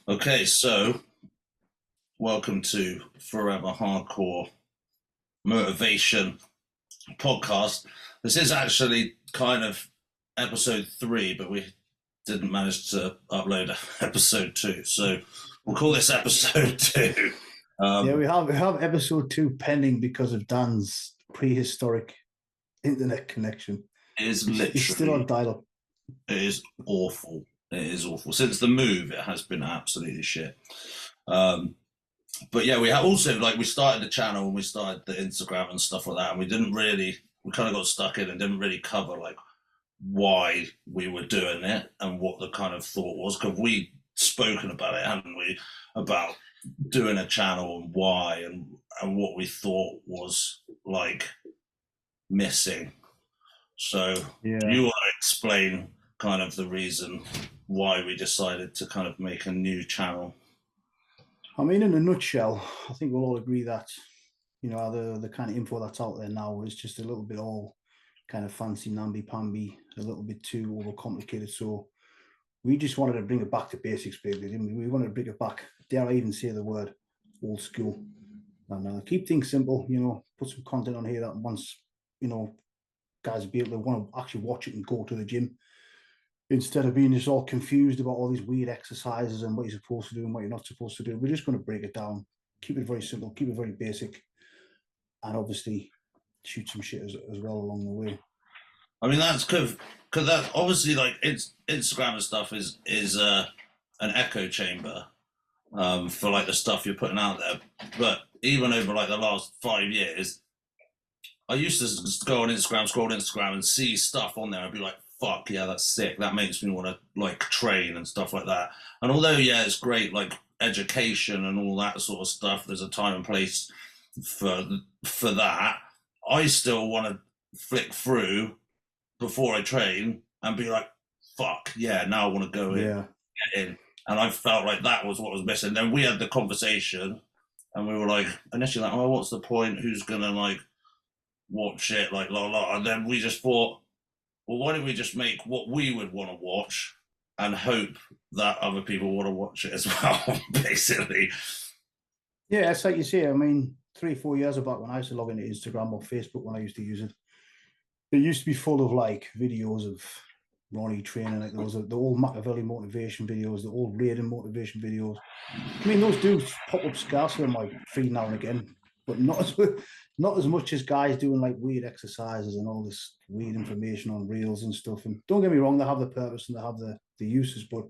Okay, so welcome to Forever Hardcore Motivation Podcast. This is actually kind of episode 3, but we didn't manage to upload episode 2, so we'll call this episode 2. Yeah, we have episode 2 pending because of Dan's prehistoric internet connection. It is literally, He's still on dial-up. It is awful. It is awful. Since the move, it has been absolutely shit. But yeah, we have also, like, we started the channel and we started the Instagram and stuff like that, and we kind of got stuck in and didn't really cover like why we were doing it and what the kind of thought was, because we spoken about it, haven't we, about doing a channel and why and what we thought was like missing. So Yeah. you want to explain kind of the reason why we decided to kind of make a new channel? I mean, in a nutshell, I think we'll all agree that, you know, the kind of info that's out there now is just a little bit all kind of fancy, namby-pamby, a little bit too overcomplicated. So we just wanted to bring it back to basics, baby, didn't we? We wanted to bring it back, dare I even say the word, old school. And keep things simple, you know, put some content on here that once, you know, guys be able to want to actually watch it and go to the gym, instead of being just all confused about all these weird exercises and what you're supposed to do and what you're not supposed to do. We're just going to break it down, keep it very simple, keep it very basic, and obviously shoot some shit as well along the way. I mean, that's because that obviously, like, it's Instagram and stuff is an echo chamber for like the stuff you're putting out there. But even over like the last 5 years, I used to just go on Instagram, scroll Instagram, and see stuff on there. I'd be like, "Fuck yeah, that's sick." That makes me want to like train and stuff like that. And although yeah, it's great, like education and all that sort of stuff. There's a time and place for that. I still want to flick through before I train and be like, "Fuck yeah, now I want to go in, get in." And I felt like that was what was missing. Then we had the conversation, and we were like, initially like, "Oh, what's the point? Who's gonna like watch it?" Like, la la. And then we just thought, well, why don't we just make what we would want to watch and hope that other people want to watch it as well, basically. Yeah, it's like you say. I mean, 3-4 years back when I used to log into Instagram or Facebook when I used to use it, it used to be full of like videos of Ronnie training. Like there was the old Machiavelli motivation videos, the old Raiden motivation videos. I mean, those do pop up scarcely on my feed now and again, but not as much as guys doing like weird exercises and all this weird information on reels and stuff. And don't get me wrong, they have the purpose and they have the uses, but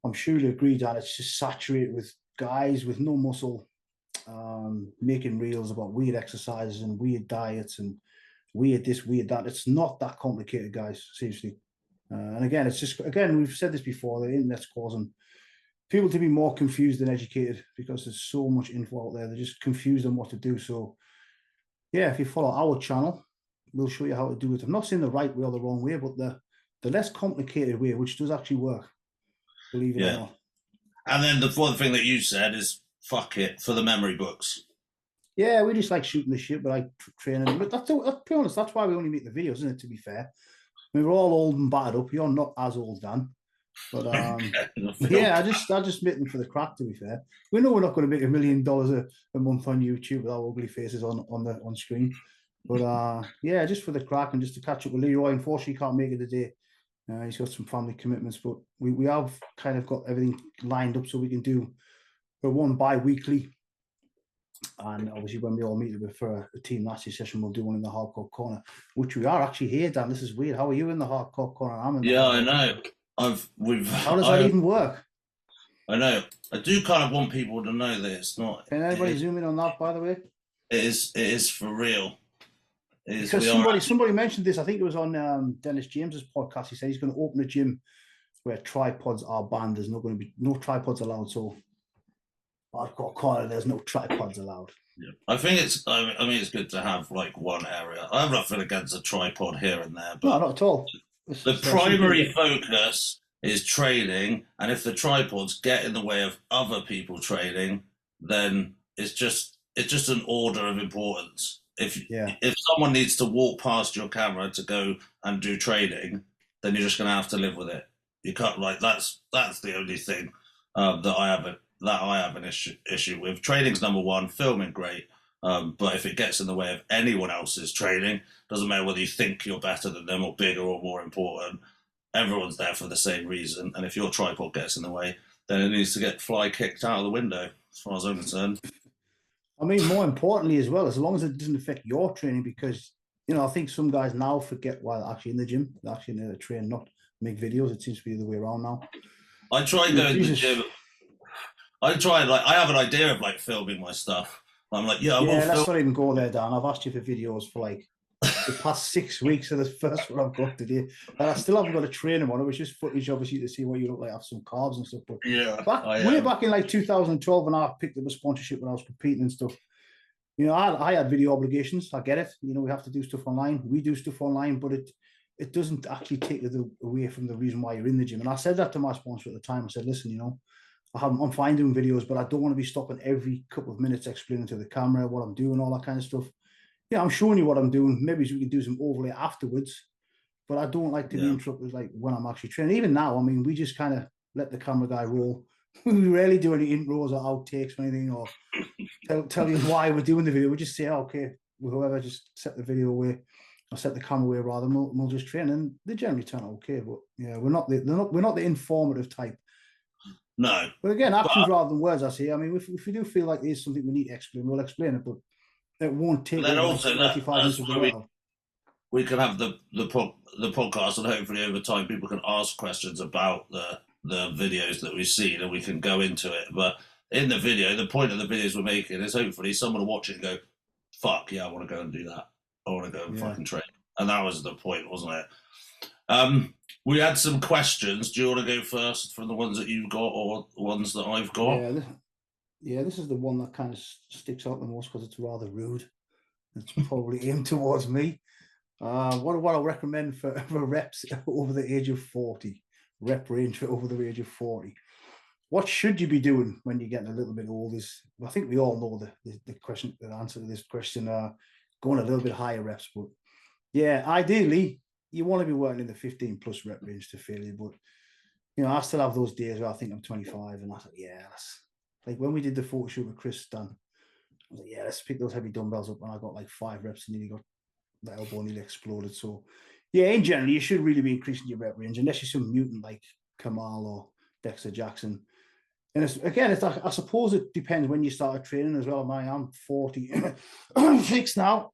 I'm sure you agree that it's just saturated with guys with no muscle making reels about weird exercises and weird diets and weird this, weird that. It's not that complicated, guys, seriously. And again, it's just, again, we've said this before, the internet's causing people to be more confused than educated because there's so much info out there. They're just confused on what to do. So yeah, if you follow our channel, we'll show you how to do it. I'm not saying the right way or the wrong way, but the less complicated way, which does actually work, believe it or not. And then the fourth thing that you said is fuck it for the memory books. Yeah, we just like shooting the shit, but like training. But that's, to be honest, that's why we only make the videos, isn't it, to be fair? I mean, we're all old and battered up. You're not as old, Dan. But yeah, I just make them for the crack, to be fair. We know we're not going to make $1 million a month on YouTube with our ugly faces on screen. But yeah, just for the crack and just to catch up with Leroy. Unfortunately, he can't make it today. He's got some family commitments, but we have kind of got everything lined up so we can do one bi-weekly. And obviously, when we all meet for a team Nazi session, we'll do one in the hardcore corner, which we are actually here, Dan. This is weird. How are you in the hardcore corner? I'm in. Yeah, I know. How does that even work? I know. I do kind of want people to know that it's not. Can anybody zoom in on that, by the way? It is for real. Because somebody mentioned this. I think it was on Dennis James's podcast. He said he's going to open a gym where tripods are banned. There's not going to be no tripods allowed. So I've got a corner. There's no tripods allowed. Yeah. I think it's. I mean, it's good to have like one area. I have nothing against a tripod here and there, but no, not at all. The primary focus is training, and if the tripods get in the way of other people training, then it's just an order of importance. If someone needs to walk past your camera to go and do training, then you're just going to have to live with it. You can't, like, that's the only thing. that I have an issue with. Training's number one, filming great. But if it gets in the way of anyone else's training, doesn't matter whether you think you're better than them or bigger or more important, everyone's there for the same reason. And if your tripod gets in the way, then it needs to get fly kicked out of the window, as far as I'm concerned. I mean, more importantly as well, as long as it doesn't affect your training, because, you know, I think some guys now forget while they're actually in the gym, they're actually in the train, not make videos. It seems to be the way around now. I try going to the gym. I try, like, I have an idea of like filming my stuff. I'm like, yeah, let's not even go there, Dan. I've asked you for videos for like the past 6 weeks of the first one I've got today, and I still haven't got a training one. It was just footage, obviously, to see what you look like, have some carbs and stuff. But way back in like 2012, when I picked up a sponsorship when I was competing and stuff, you know, I had video obligations. I get it. You know, we have to do stuff online. We do stuff online, but it doesn't actually take you away from the reason why you're in the gym. And I said that to my sponsor at the time. I said, listen, you know, I'm fine doing videos, but I don't want to be stopping every couple of minutes explaining to the camera what I'm doing, all that kind of stuff. Yeah, I'm showing you what I'm doing. Maybe we can do some overlay afterwards, but I don't like to be interrupted like when I'm actually training. Even now, I mean, we just kind of let the camera guy roll. We rarely do any intros or outtakes or anything, or tell you why we're doing the video. We just say, oh, okay, whoever, just set the video away or set the camera away rather, and we'll just train. And they generally turn out okay. But yeah, we're not the informative type. No. But again, actions rather than words, I say. I mean, if we do feel like there's something we need to explain, we'll explain it, but it won't take then also 35 minutes of the we can have the podcast, and hopefully over time people can ask questions about the videos that we've seen, and we can go into it. But in the video, the point of the videos we're making is hopefully someone will watch it and go, fuck yeah, I want to go and do that. I want to go and fucking train. And that was the point, wasn't it? We had some questions. Do you want to go first from the ones that you've got or the ones that I've got? This is the one that kind of sticks out the most because it's rather rude. It's probably aimed towards me. What I recommend for reps over the age of 40, rep range for over the age of 40. What should you be doing when you're getting a little bit older? I think we all know the answer to this question. Going a little bit higher reps, but yeah, ideally you want to be working in the 15 plus rep range to failure. But you know, I still have those days where I think I'm 25, and I thought, yeah, that's like when we did the photo shoot with Chris Dunn. I was like, yeah, let's pick those heavy dumbbells up, and I got like 5 reps and nearly got the elbow nearly exploded. So yeah, in general, you should really be increasing your rep range unless you're some mutant like Kamal or Dexter Jackson. And I suppose it depends when you started training as well. I'm 46 now,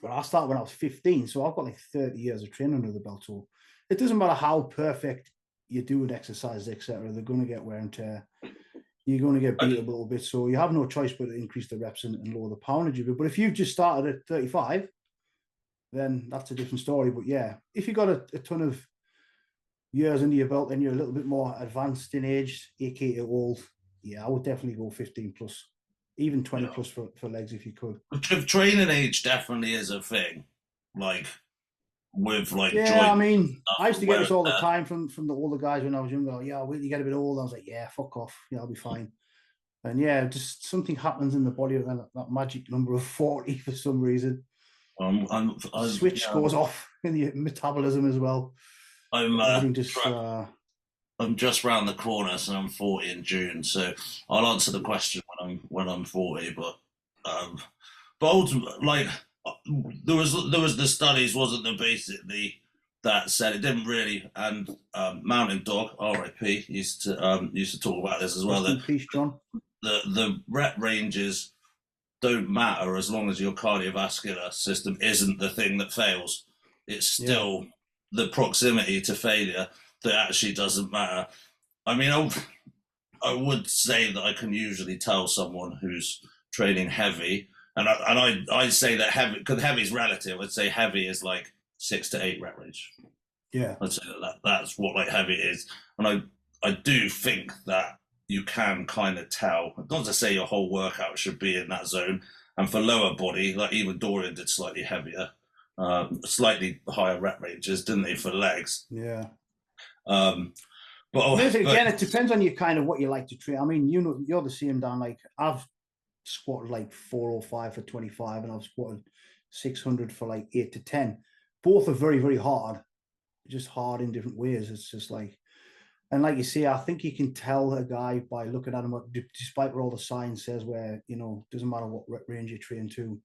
but I started when I was 15, so I've got like 30 years of training under the belt. So it doesn't matter how perfect you do an exercise, etc. They're going to get wear and tear. You're going to get beat a little bit, so you have no choice but to increase the reps and lower the poundage a bit. But if you've just started at 35, then that's a different story. But yeah, if you've got a ton of years under your belt and you're a little bit more advanced in age, aka old, yeah, I would definitely go 15 plus, even 20 plus for legs if you could. Training age definitely is a thing. Like with like I mean, I used to get this all the time from the older guys when I was younger. Yeah, wait till you get a bit older. I was like, yeah, fuck off. Yeah, I'll be fine. And yeah, just something happens in the body of that magic number of 40 for some reason. Switch goes off in the metabolism as well. I'm just round the corner, so I'm 40 in June. So I'll answer the question when I'm 40. But ultimately, like there was the studies, wasn't there, basically that said it didn't really. And Mountain Dog, R.I.P. used to talk about this as well. That peace, John. The rep ranges don't matter as long as your cardiovascular system isn't the thing that fails. It's still the proximity to failure that actually doesn't matter. I mean, I would say that I can usually tell someone who's training heavy, and I say that heavy, because heavy is relative. I'd say heavy is like 6 to 8 rep range. Yeah, I'd say that's what like heavy is, and I do think that you can kind of tell. Not to say your whole workout should be in that zone, and for lower body, like even Dorian did slightly heavier. Slightly higher rep ranges, didn't they, for legs? Yeah. But again, it depends on what you like to train. I mean, you know, you're the same, Dan. Like I've squatted like 405 for 25, and I've squatted 600 for like 8 to 10. Both are very, very hard, just hard in different ways. It's just like And like you say, I think you can tell a guy by looking at him, despite what all the science says, where, you know, doesn't matter what rep range you train to,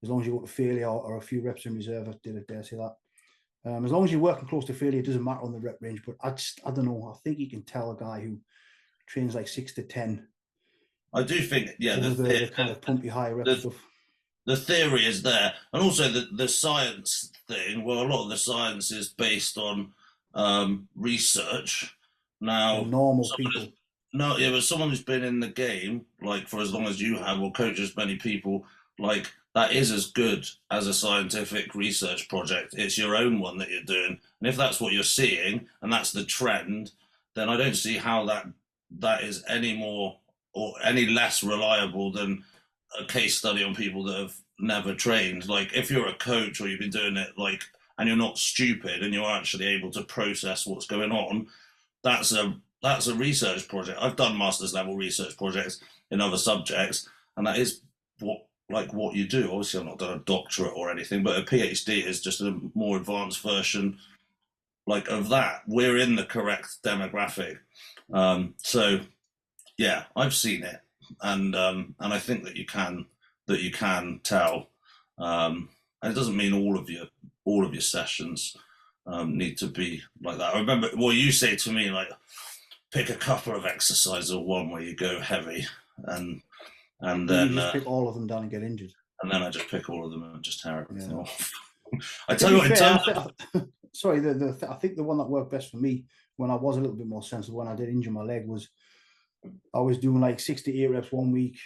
as long as you go to failure or a few reps in reserve, I dare say that. As long as you're working close to failure, it doesn't matter on the rep range. But I don't know. I think you can tell a guy who trains like 6 to 10. I do think, yeah, the kind of pumpy high rep stuff. The theory is there, and also the science thing. Well, a lot of the science is based on research. Now, normal people. No, yeah, but someone who's been in the game like for as long as you have, or coach as many people, like that is as good as a scientific research project. It's your own one that you're doing, and if that's what you're seeing and that's the trend, then I don't see how that is any more or any less reliable than a case study on people that have never trained. Like if you're a coach or you've been doing it like and you're not stupid and you're actually able to process what's going on, that's a research project. I've done master's level research projects in other subjects, and that is what you do. Obviously, I've not done a doctorate or anything, but a PhD is just a more advanced version like of that. We're in the correct demographic. So yeah, I've seen it, and I think that you can tell. And it doesn't mean all of your sessions need to be like that. I remember, well, you say to me like, pick a couple of exercises or one where you go heavy, and then you just pick all of them down and get injured. And then I just pick all of them and just tear everything off. I tell you what, sorry, I think the one that worked best for me when I was a little bit more sensible, when I did injure my leg, was I was doing like 6 to 8 reps 1 week,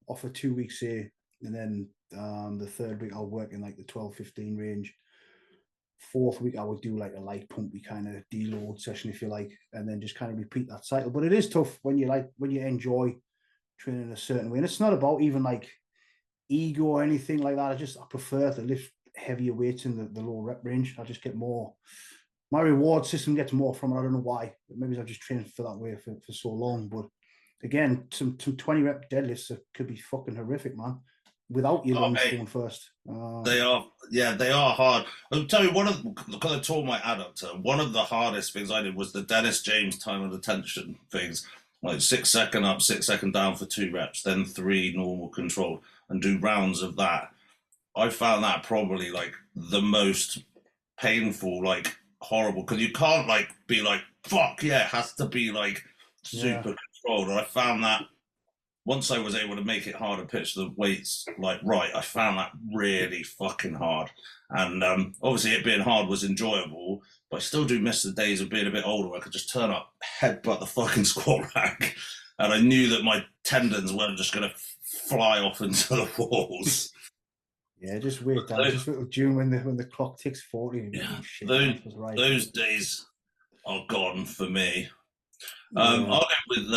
off for 2 weeks, say, and then the third week I'll work in like the 12-15 range. Fourth week I would do like a light pumpy kind of deload session, if you like, and then just kind of repeat that cycle. But it is tough when you enjoy training a certain way, and it's not about even like ego or anything like that. I prefer to lift heavier weights in the low rep range. I just get more, my reward system gets more from it. I don't know why, but maybe I've just trained for that way for so long. But again, some 20 rep deadlifts could be fucking horrific, man, without your lungs going first. They are hard. I'll tell you, because I tore my adductor, one of the hardest things I did was the Dennis James time of attention things, like 6 second up, 6 second down for 2 reps, then 3 normal controlled, and do rounds of that. I found that probably like the most painful, like horrible, because you can't like be like, fuck yeah, it has to be like super controlled. And I found that once I was able to make it hard and pitch the weights like right, I found that really fucking hard. And obviously it being hard was enjoyable, but I still do miss the days of being a bit older where I could just turn up, headbutt the fucking squat rack, and I knew that my tendons weren't just going to fly off into the walls. Yeah, just wait down. Just June when the clock ticks 40. Yeah, those days are gone for me. I'll go with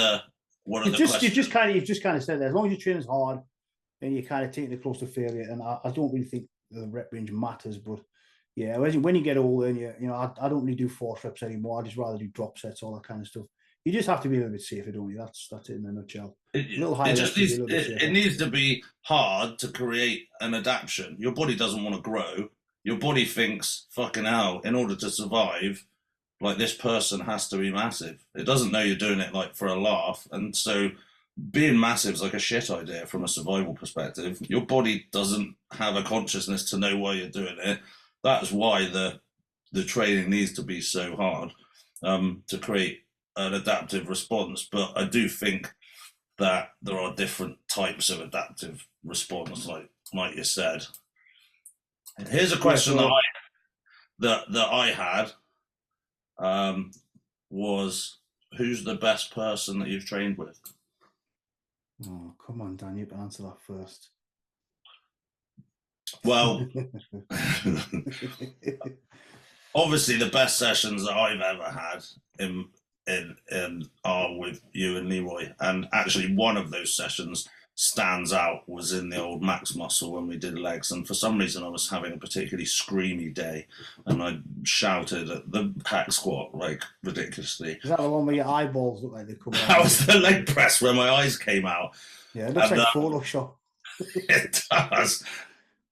one of the questions. You've just kind of said that as long as your training's hard and you're kind of taking it close to failure, and I don't really think the rep range matters. But yeah, when you get older, and I don't really do force reps anymore. I just rather do drop sets, all that kind of stuff. You just have to be a little bit safer, don't you? That's it in a nutshell. It needs to be hard to create an adaptation. Your body doesn't want to grow. Your body thinks, fucking hell, in order to survive, like this person has to be massive. It doesn't know you're doing it like for a laugh. And so being massive is like a shit idea from a survival perspective. Your body doesn't have a consciousness to know why you're doing it. That's why the training needs to be so hard to create an adaptive response. But I do think that there are different types of adaptive response, like you said. Here's a question that I had was, who's the best person that you've trained with? Oh, come on, Dan, you can answer that first. Well, obviously the best sessions that I've ever had are with you and Leroy, and actually one of those sessions stands out was in the old max muscle when we did legs, and for some reason I was having a particularly screamy day and I shouted at the hack squat like ridiculously. Is that the one where your eyeballs look like they come out? That was the leg press where my eyes came out. Yeah, it looks like Photoshop. It does.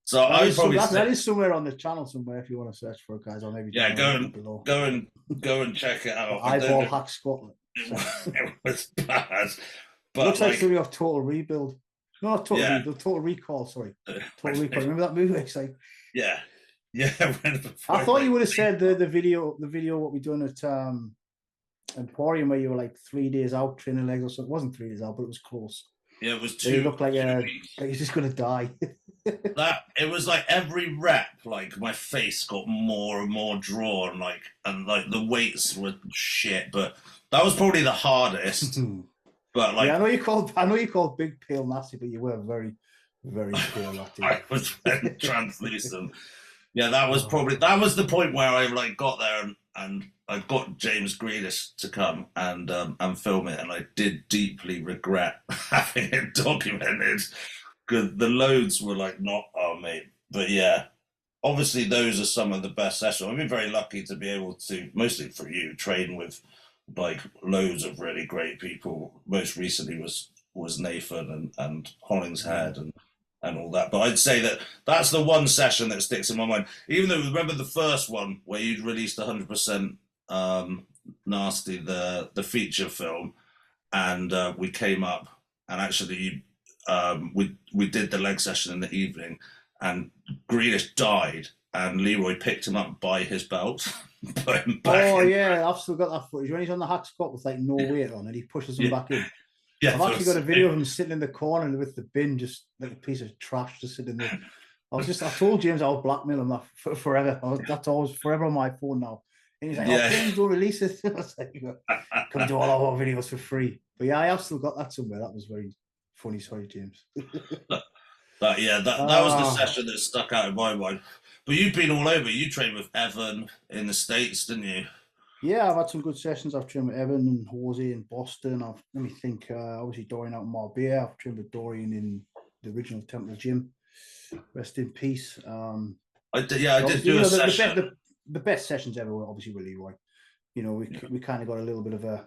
So that is somewhere on the channel somewhere if you want to search for it, guys, or maybe go and Go and check it out. Eyeball hack Scotland. It was bad. But Looks like something off Total Rebuild. No, not Total Rebuild, Total Recall, sorry. Total Recall. Remember that movie? It's like, yeah. I thought you would have said the video what we done at Emporium, where you were like 3 days out training legs or something. It wasn't 3 days out, but it was close. Yeah, it was two. You look like you're just gonna die. It was like every rep, like my face got more and more drawn, and the weights were shit. But that was probably the hardest. But like, yeah, I know you called big pale nasty, but you were very, very pale that day. I was very translucent. Yeah, that was the point where I like got there and I got James Grealish to come and film it, and I did deeply regret having it documented because the loads were like not mate. But yeah, obviously those are some of the best sessions. I've been very lucky to be able to, mostly for you, train with like loads of really great people. Most recently was Nathan and Hollingshead and all that. But I'd say that's the one session that sticks in my mind. Even though, remember the first one where you'd released 100% Nasty, the feature film, and we came up and actually we did the leg session in the evening, and Grealish died, and Leroy picked him up by his belt. Put him back in. Yeah, I've still got that footage when he's on the hack squat with like no weight on, and he pushes him back in. Yeah, I've actually got a video of him sitting in the corner with the bin, just like a piece of trash, just sitting there. I told James I would blackmail him that forever. That's always forever on my phone now. And he's like, "Oh, James, don't release it." I was like, "Come do all our videos for free." But yeah, I have still got that somewhere. That was very funny. Sorry, James. But yeah, that was the session that stuck out in my mind. But you've been all over. You trained with Evan in the States, didn't you? Yeah, I've had some good sessions. I've trained with Evan and Jose in Boston. Let me think. Obviously, Dorian out in Marbella. I've trained with Dorian in the original Temple Gym. Rest in peace. I did do a session. The best sessions ever were obviously with Leroy. You know, we kind of got a little bit of a,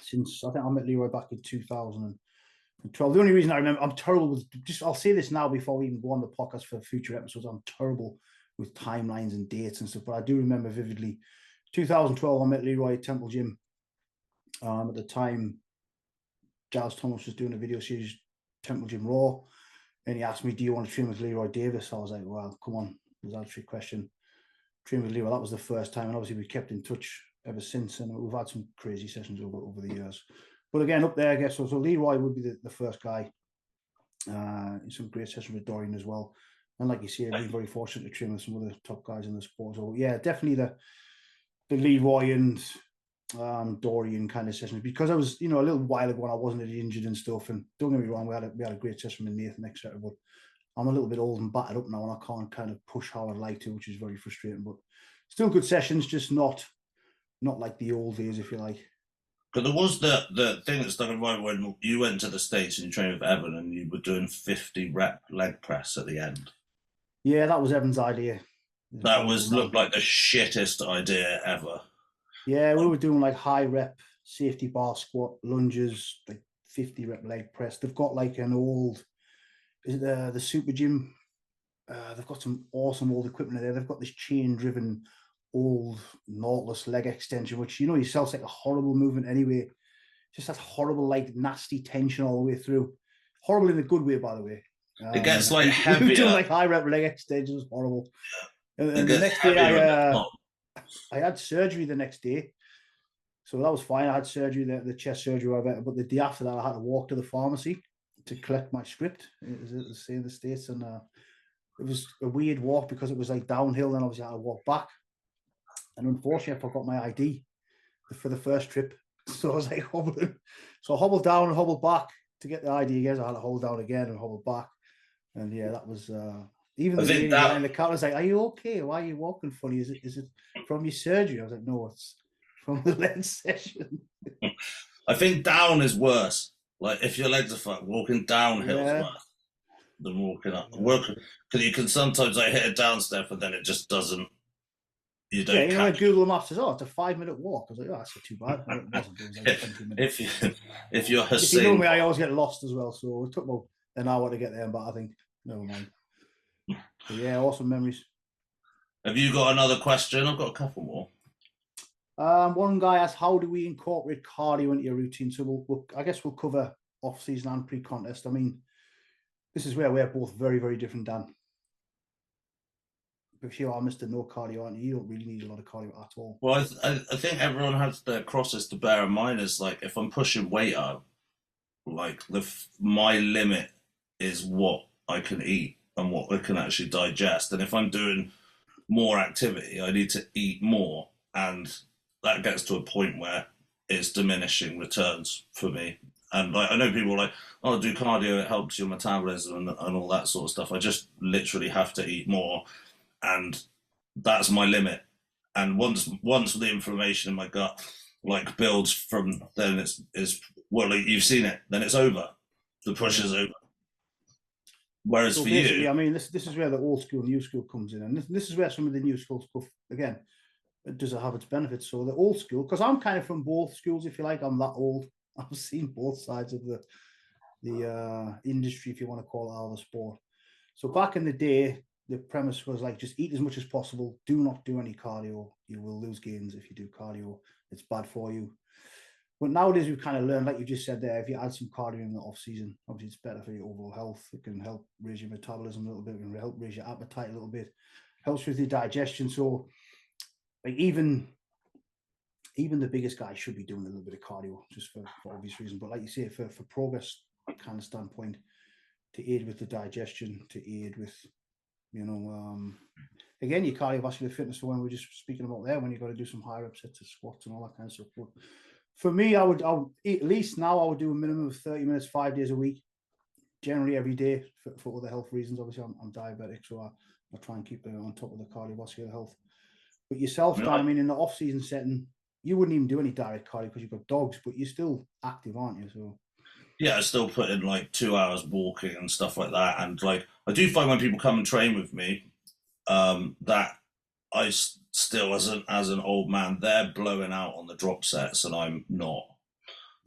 since I think I met Leroy back in 2012. The only reason I remember, I'm terrible with, I'll say this now before we even go on the podcast for future episodes, I'm terrible with timelines and dates and stuff, but I do remember vividly 2012 I met Leroy at Temple Gym. At the time Giles Thomas was doing a video series Temple Gym Raw, and he asked me, do you want to train with Leroy Davis? I was like, well, come on, there's that trick question. Train with Leroy, that was the first time, and obviously we kept in touch ever since, and we've had some crazy sessions over the years. But again, up there, I guess, so Leroy would be the first guy. Some great sessions with Dorian as well. And like you see, I've been very fortunate to train with some other top guys in the sport. So yeah, definitely the Leroy and Dorian kind of sessions, because I was, a little while ago when I wasn't injured and stuff. And don't get me wrong, we had a great session with Nathan, etc. But I'm a little bit old and battered up now, and I can't kind of push how I'd like to, which is very frustrating. But still good sessions, just not like the old days, if you like. But there was the thing that stuck in my mind when you went to the States and you trained with Evan and you were doing 50 rep leg press at the end. Yeah, that was Evan's idea. That looked like the shittest idea ever. Yeah, we were doing like high rep safety bar squat, lunges, like 50 rep leg press. They've got like an old, is it the Super Gym? They've got some awesome old equipment there. They've got this chain driven old Nautilus leg extension, which yourself's like a horrible movement anyway. Just that horrible, like nasty tension all the way through. Horrible in a good way, by the way. It gets like heavier. We were doing like high rep leg extensions, horrible. And the next day I had surgery the next day. So that was fine. I had surgery, the chest surgery, whatever. But the day after that, I had to walk to the pharmacy to collect my script, as they say in the States. And it was a weird walk because it was like downhill. And obviously I had to walk back. And unfortunately, I forgot my ID for the first trip. So I was like hobbling. So I hobbled down and hobbled back to get the ID again. So I had to hold down again and hobble back. And yeah, that was even the lady behind the car was like, "Are you okay? Why are you walking funny? Is it from your surgery?" I was like, "No, it's from the leg session." I think down is worse. Like if your legs are fat, walking downhill is worse than walking up. Because you can sometimes hit a down step, but then it just doesn't. You don't. Yeah, Google Maps says, "Oh, it's a 5-minute walk." I was like, "Oh, that's not too bad." It wasn't. It was like 20 minutes. If you're if you know me, I always get lost as well. So it took about an hour to get there, but I think never mind. But yeah, awesome memories. Have you got another question? I've got a couple more. One guy asked, how do we incorporate cardio into your routine? So I guess we'll cover off-season and pre-contest. I mean, this is where we're both very, very different, Dan. If you are Mr. No cardio, aren't you? You don't really need a lot of cardio at all. Well, I think everyone has their crosses to bear in mind. Is like if I'm pushing weight up, like my limit is what I can eat and what I can actually digest. And if I'm doing more activity, I need to eat more, and that gets to a point where it's diminishing returns for me. And like I know people are like, oh, do cardio, it helps your metabolism and all that sort of stuff. I just literally have to eat more, and that's my limit. And once the inflammation in my gut like builds from, then it's well, like, you've seen it, then it's over. The push is over. Whereas so for basically, you, I mean, this is where the old school, new school comes in, and this is where some of the new school stuff again does it have its benefits. So the old school, because I'm kind of from both schools, if you like, I'm that old. I've seen both sides of the industry, if you want to call it, out of the sport. So back in the day, the premise was like, just eat as much as possible. Do not do any cardio. You will lose gains if you do cardio. It's bad for you. But nowadays we've kind of learned, like you just said there, if you add some cardio in the off season, obviously it's better for your overall health. It can help raise your metabolism a little bit, it can help raise your appetite a little bit, helps with your digestion. So like even the biggest guy should be doing a little bit of cardio just for obvious reasons. But like you say, for progress kind of standpoint, to aid with the digestion, to aid with, you know, again, your cardiovascular fitness, for when we were just speaking about there, when you've got to do some higher upsets of squats and all that kind of stuff. But for me, I would at least now I would do a minimum of 30 minutes, 5 days a week, generally every day for other health reasons. Obviously, I'm diabetic, so I try and keep on top of the cardiovascular health. But yourself, Dan, I mean, in the off-season setting, you wouldn't even do any direct cardio because you've got dogs, but you're still active, aren't you? So yeah, I still put in like 2 hours walking and stuff like that. And like I do find when people come and train with me, that I still, as an old man, they're blowing out on the drop sets and I'm not.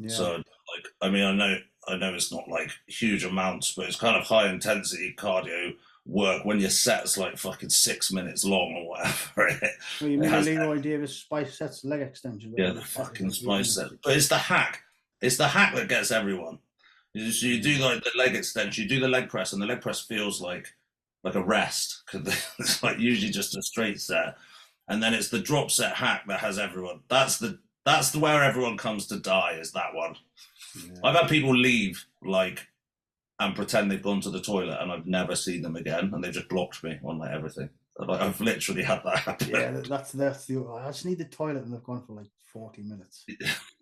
yeah. So like, I mean, I know it's not like huge amounts, but it's kind of high intensity cardio work when your set's like fucking 6 minutes long or whatever. Well, you mean the Leroy Davis spice sets leg extension? Yeah, the fucking spice set. But it's the hack. It's the hack that gets everyone. You do like the leg extension, you do the leg press, and the leg press feels like a rest because it's like usually just a straight set, and then it's the drop set hack that has everyone. That's where everyone comes to die. Is that one? Yeah. I've had people leave like and pretend they've gone to the toilet, and I've never seen them again, and they've just blocked me on like everything. Like I've literally had that happen. Yeah, that's the. I just need the toilet, and they've gone for like 40 minutes.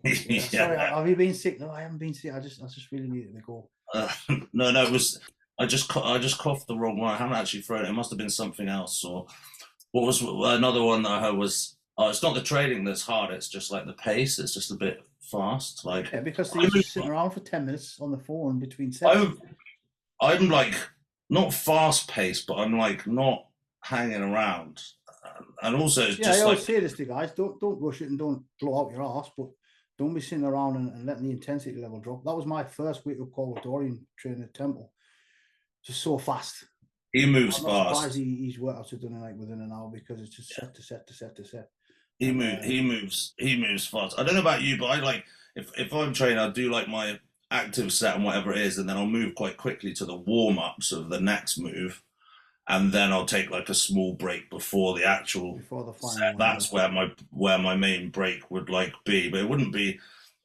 Yeah. Sorry, have you been sick? No, I haven't been sick. I just really needed to go. No, it was. I just coughed the wrong one. I haven't actually thrown it. It must have been something else. Or what was another one that I heard was, oh, it's not the training that's hard. It's just like the pace. It's just a bit fast. Like because they're just sitting around for 10 minutes on the phone between sets. I'm like not fast paced, but I'm like not hanging around. And also, it's just I always like, say this to guys: don't rush it and don't blow out your ass, but don't be sitting around and letting the intensity level drop. That was my first wake up call with Dorian training at Temple. Just so fast. He moves fast. I'm surprised he's workouts are done in like within an hour because it's just set to set to set to set. He moves fast. I don't know about you, but I like if I'm training, I do like my active set and whatever it is, and then I'll move quite quickly to the warm ups of the next move, and then I'll take like a small break before the actual set. That's where my main break would like be, but it wouldn't be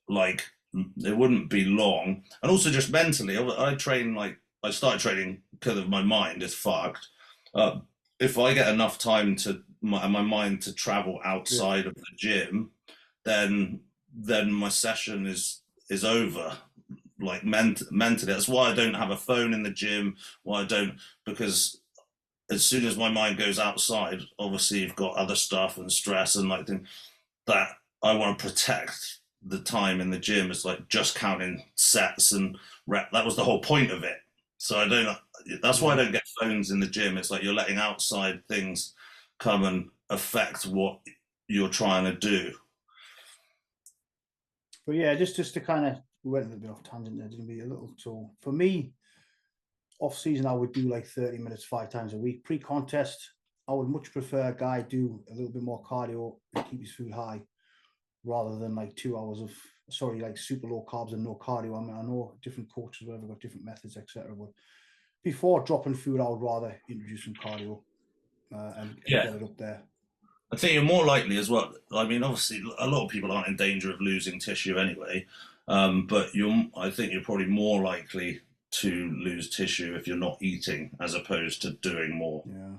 like it wouldn't be long. And also just mentally, I train like I started training because of my mind is fucked. If I get enough time to my mind to travel outside of the gym, then my session is over. Like mentally, that's why I don't have a phone in the gym. Why I don't, because as soon as my mind goes outside, obviously you've got other stuff and stress and like that. I want to protect the time in the gym. It's like just counting sets and rep. That was the whole point of it. So I don't. That's why I don't get phones in the gym. It's like you're letting outside things come and affect what you're trying to do. But yeah, just to kind of, we went a little bit off tangent there, didn't we? A little. So for me, off season, I would do like 30 minutes 5 times a week. Pre-contest, I would much prefer a guy do a little bit more cardio and keep his food high. rather than like 2 hours of like super low carbs and no cardio. I mean, I know different coaches whatever got different methods, etc. But before dropping food, I would rather introduce some cardio and Yeah. get it up there. I think you're more likely as well. I mean, obviously, a lot of people aren't in danger of losing tissue anyway, but I think you're probably more likely to lose tissue if you're not eating as opposed to doing more. Yeah.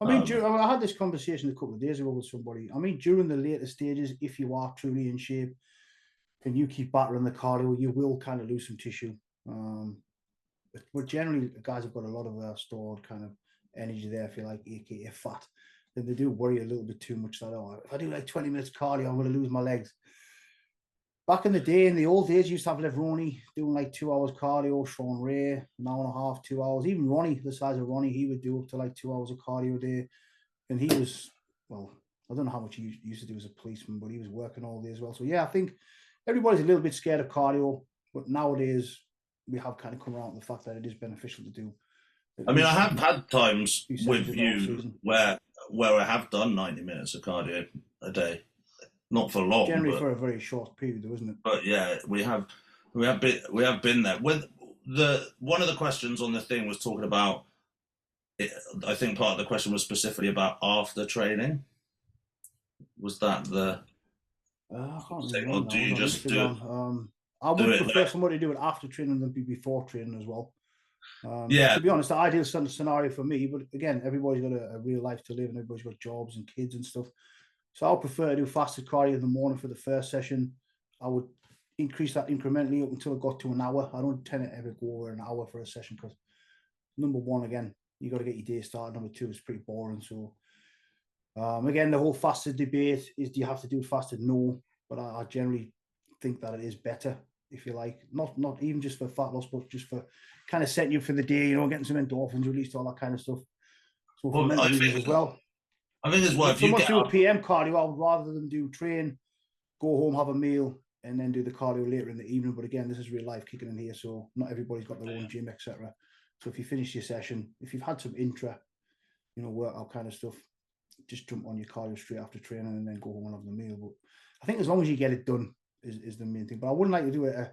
I mean, I had this conversation a couple of days ago with somebody. I mean, during the later stages, if you are truly in shape and you keep battering the cardio, you will kind of lose some tissue. But generally, guys have got a lot of stored kind of energy there, if you like, aka fat. Then they do worry a little bit too much that, oh, if I do like 20 minutes cardio, I'm going to lose my legs. Back in the day, in the old days, you used to have Levroni doing like 2 hours cardio, Sean Ray, an hour and a half, 2 hours. Even Ronnie, the size of Ronnie, he would do up to like 2 hours of cardio a day. And he was, well, I don't know how much he used to do as a policeman, but he was working all day as well. So yeah, I think everybody's a little bit scared of cardio, but nowadays we have kind of come around to the fact that it is beneficial to do. I mean, I have had times with you where I have done 90 minutes of cardio a day. Not for long, generally for a very short period, though, isn't it? But yeah, we have been there. With one of the questions on the thing was talking about. I think part of the question was specifically about after training. Was that the? I can't remember. Or do you just do it? I would prefer somebody to do it after training than before training as well. Yeah. To be honest, the ideal scenario for me, but again, everybody's got a real life to live and everybody's got jobs and kids and stuff. So I'll prefer to do fasted cardio in the morning for the first session. I would increase that incrementally up until it got to an hour. I don't tend to ever go over an hour for a session because, number one, again, you got to get your day started. Number two, it's pretty boring. So again, the whole fasted debate is, do you have to do fasted? No, but I generally think that it is better, if you like, not even just for fat loss, but just for kind of setting you up for the day, getting some endorphins released, all that kind of stuff. So for mental reasons as well. I think as well, if you do a PM cardio, I would rather than do train, go home, have a meal, and then do the cardio later in the evening. But again, this is real life kicking in here, so not everybody's got their own gym, etc. So if you finish your session, if you've had some intra, workout kind of stuff, just jump on your cardio straight after training and then go home and have the meal. But I think as long as you get it done is the main thing. But I wouldn't like to do a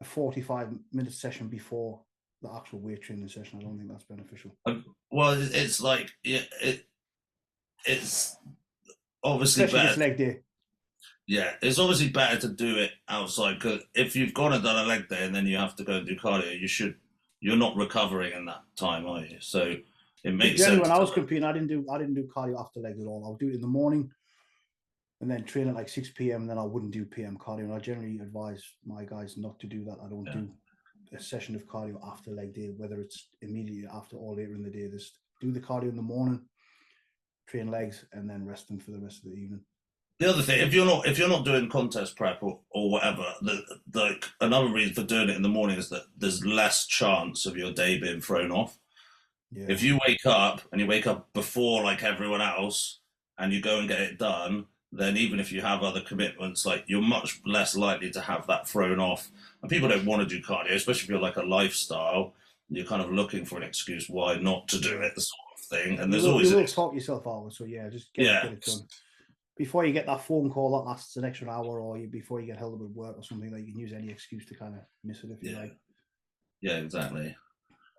45-minute session before the actual weight training session. I don't think that's beneficial. Well, it's like it's obviously especially better. Leg day. Yeah, it's obviously better to do it outside, because if you've gone and done a leg day and then you have to go and do cardio, you're not recovering in that time, are you? So it makes sense. When I was competing, I didn't do cardio after legs at all. I would do it in the morning and then train at like 6 p.m. and then I wouldn't do PM cardio. And I generally advise my guys not to do that. I don't do a session of cardio after leg day, whether it's immediately after or later in the day. Just do the cardio in the morning, train legs, and then rest them for the rest of the evening. The other thing, if you're not doing contest prep or whatever, another reason for doing it in the morning is that there's less chance of your day being thrown off. Yeah. If you wake up before like everyone else and you go and get it done, then even if you have other commitments, like you're much less likely to have that thrown off. And people don't want to do cardio, especially if you're like a lifestyle. You're kind of looking for an excuse why not to do it, the sort of thing. And you will talk yourself out. So yeah, just get it done. Before you get that phone call that lasts an extra hour, or before you get held up at work or something, that you can use any excuse to kind of miss it if you like. Yeah, exactly.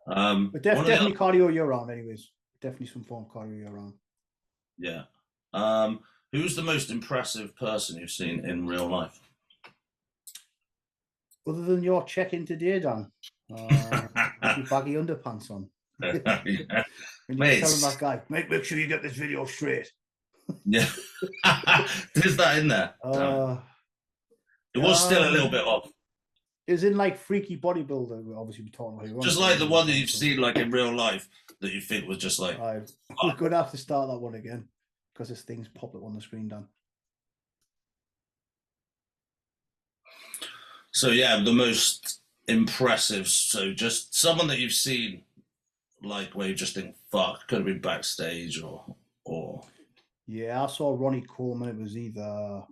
But definitely cardio year round, anyways. Definitely some form of cardio year round. Yeah. Who's the most impressive person you've seen in real life? Other than your check-in today, Dan, with your baggy underpants on. Yeah. And you're telling that guy, make sure you get this video straight. Yeah. Is that in there? It was still a little bit off. Is in like freaky bodybuilder, we're obviously talking about. Just like the one that you've seen like in real life that you think was just like. We're going to have to start that one again because this thing's popped up on the screen, Dan. So yeah, the most impressive. So just someone that you've seen, like where you just think, fuck, could have been backstage or. Yeah, I saw Ronnie Coleman. It was either,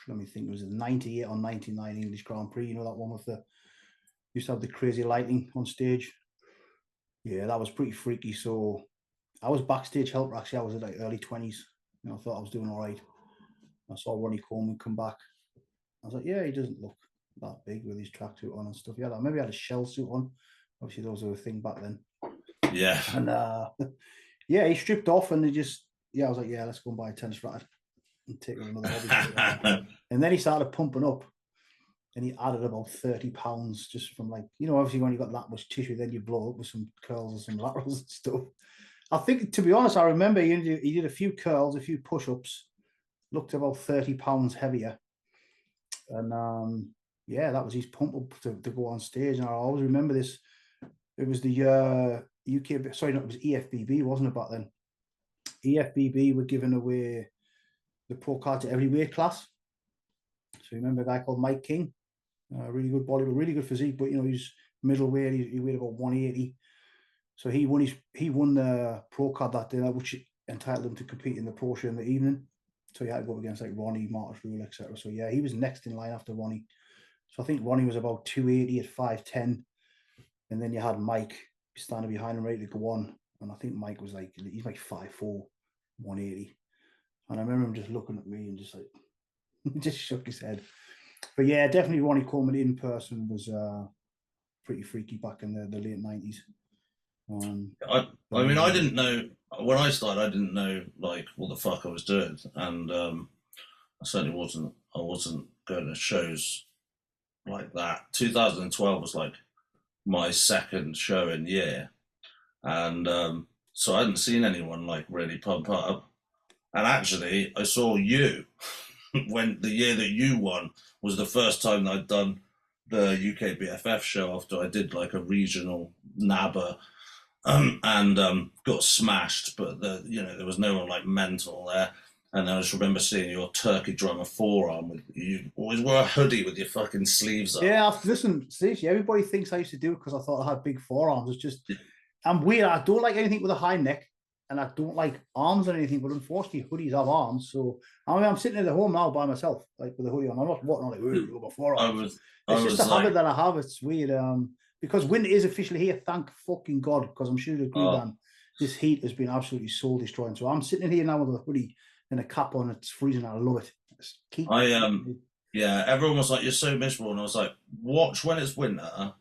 let me think, it was 98 or 99 English Grand Prix. You know that one with used to have the crazy lighting on stage. Yeah, that was pretty freaky. So I was backstage helper. Actually, I was in like early 20s. I thought I was doing all right. I saw Ronnie Coleman come back. I was like, yeah, he doesn't look that big with his tracksuit on and stuff. Yeah, maybe he had a shell suit on. Obviously, those were a thing back then. Yeah. And yeah, he stripped off and they just, yeah, I was like, yeah, let's go and buy a tennis racket and take on another hobby. And then he started pumping up and he added about 30 pounds just from like, you know, obviously when you got that much tissue, then you blow up with some curls and some laterals and stuff. I think, to be honest, I remember he did a few curls, a few push-ups, looked about 30 pounds heavier. And yeah, that was his pump up to go on stage. And I always remember this. It was the UK, sorry, no, it was EFBB, wasn't it, back then? EFBB were giving away the pro card to every weight class. So remember a guy called Mike King, really good bodybuilder, really good physique, but you know, he's middleweight, he weighed about 180. So he won the pro card that day, which entitled him to compete in the pro show in the evening. So he had to go up against like Ronnie, Marcus Rule, etc. So yeah, he was next in line after Ronnie. So I think Ronnie was about 280 at 5'10", and then you had Mike standing behind him ready to go on. And I think Mike was like, he's like 5'4", 180. And I remember him just looking at me and just like, just shook his head. But yeah, definitely Ronnie Coleman in person was pretty freaky back in the late 90s. I mean, I didn't know when I started. I didn't know like what the fuck I was doing, and I certainly wasn't. I wasn't going to shows like that. 2012 was like my second show in year, and so I hadn't seen anyone like really pump up. And actually, I saw you when the year that you won was the first time that I'd done the UK BFF show after I did like a regional NABBA. And got smashed, but there was no one like mental there. And I just remember seeing your turkey drummer forearm. You always wore a hoodie with your fucking sleeves up. Yeah, listen, seriously, everybody thinks I used to do it because I thought I had big forearms. It's just, I'm weird. I don't like anything with a high neck, and I don't like arms or anything. But unfortunately, hoodies have arms. So I mean, I'm sitting at the home now by myself, like with a hoodie on. I'm not walking on like with my forearms. It's just a habit that I have. It's weird. Because winter is officially here, thank fucking God, because I'm sure you agree, Dan, this heat has been absolutely soul destroying. So I'm sitting here now with a hoodie and a cap on, it's freezing, I love it. Yeah, everyone was like, you're so miserable, and I was like, watch when it's winter,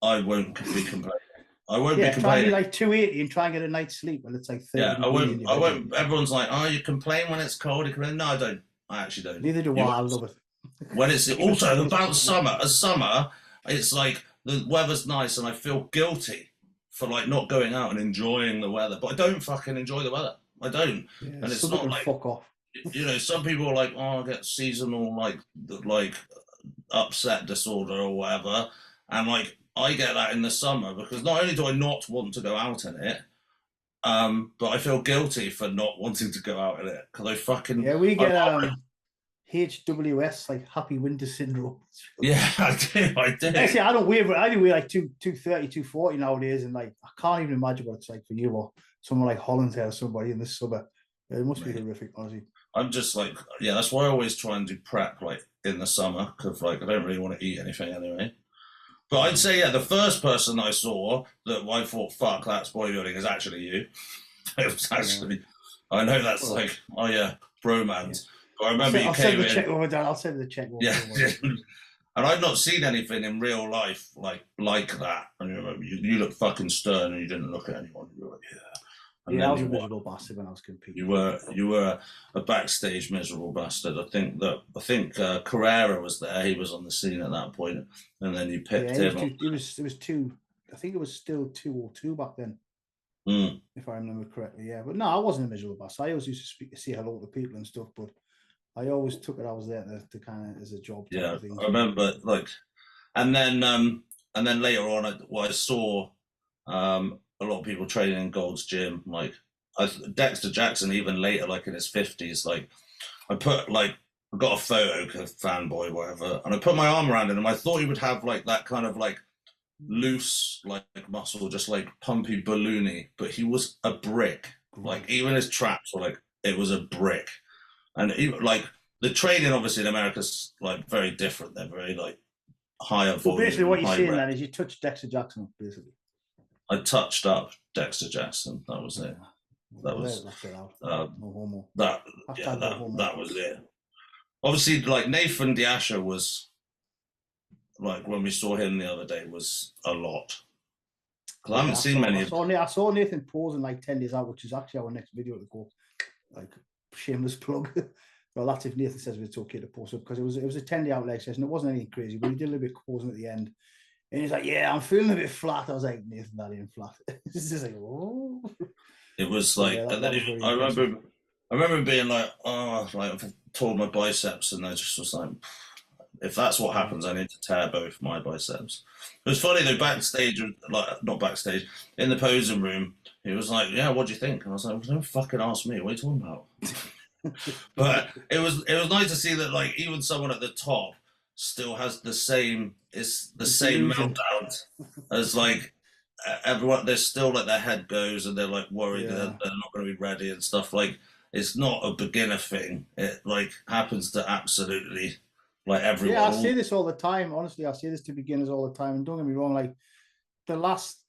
I won't be complaining. I won't be complaining. Try and be like 280 and try and get a night's sleep when it's like 30. Yeah, I won't. Everyone's like, oh, you complain when it's cold. You complain. No, I don't. I actually don't. Neither do I love it. When it's also about summer, it's like, the weather's nice and I feel guilty for like not going out and enjoying the weather, but I don't fucking enjoy the weather. I don't. Yeah, and it's not like, fuck off. You know, some people are like, oh, I get seasonal like upset disorder or whatever. And like, I get that in the summer because not only do I not want to go out in it, but I feel guilty for not wanting to go out in it because I fucking... Yeah, we get HWS, like happy winter syndrome. Yeah, I do. Actually, I do weigh like 230, 240 nowadays, and like I can't even imagine what it's like for you or someone like Holland or somebody in the summer. It must be horrific, honestly. I'm just like, yeah, that's why I always try and do prep like in the summer because like I don't really want to eat anything anyway. But I'd say, yeah, the first person I saw that I thought, fuck, that's bodybuilding is actually you. It was actually, I know that's like, oh yeah, bromance. I remember I'll send the check over, Dan. I'll send the check over. Yeah. And I've not seen anything in real life like that. And you remember, you look fucking stern and you didn't look at anyone. You were like, yeah. And I was a miserable bastard when I was competing. You were a backstage miserable bastard. I think Carrera was there. He was on the scene at that point, and then you picked him. It was two. I think it was still 202 back then, if I remember correctly. Yeah, but no, I wasn't a miserable bastard. I always used to speak to say hello to people and stuff, but I always took it. I was there to kind of as a job. Yeah, I remember like, and then later on, I saw a lot of people training in Gold's Gym, like Dexter Jackson, even later, like in his 50s. Like I got a photo, fanboy, whatever, and I put my arm around him. I thought he would have like that kind of like loose like muscle, just like pumpy balloony, but he was a brick. Like even his traps were like, it was a brick. And even like the training obviously in America is like very different. They're very like higher volume. Basically what you're saying then is you touched Dexter Jackson basically. I touched up Dexter Jackson. That was it. That Well, was let's get out. uh, No homo. that. Yeah, Hashtag no homo. that was it. Obviously, like Nathan Diasha was like when we saw him the other day was a lot. Because I haven't seen many. I saw Nathan posing like 10 days out, which is actually our next video to go. Like shameless plug. Well, that's if Nathan says it's okay to post up, because it was a 10-day out leg session. It wasn't anything crazy, but he did a little bit posing at the end. And he's like, "Yeah, I'm feeling a bit flat." I was like, "Nathan, that ain't flat." It's just like, oh. It was like, Yeah, and then I remember being like, oh, like I've torn my biceps, and I just was like, if that's what happens, I need to tear both my biceps. It was funny though, backstage, like not backstage, in the posing room, he was like, "Yeah, what do you think?" And I was like, "Don't fucking ask me. What are you talking about?" But it was nice to see that like even someone at the top still has the same meltdown as like everyone. They're still like their head goes and they're like worried that they're not going to be ready and stuff. Like it's not a beginner thing. It like happens to absolutely like everyone. Yeah, I say this all the time. Honestly, I say this to beginners all the time. And don't get me wrong, like the last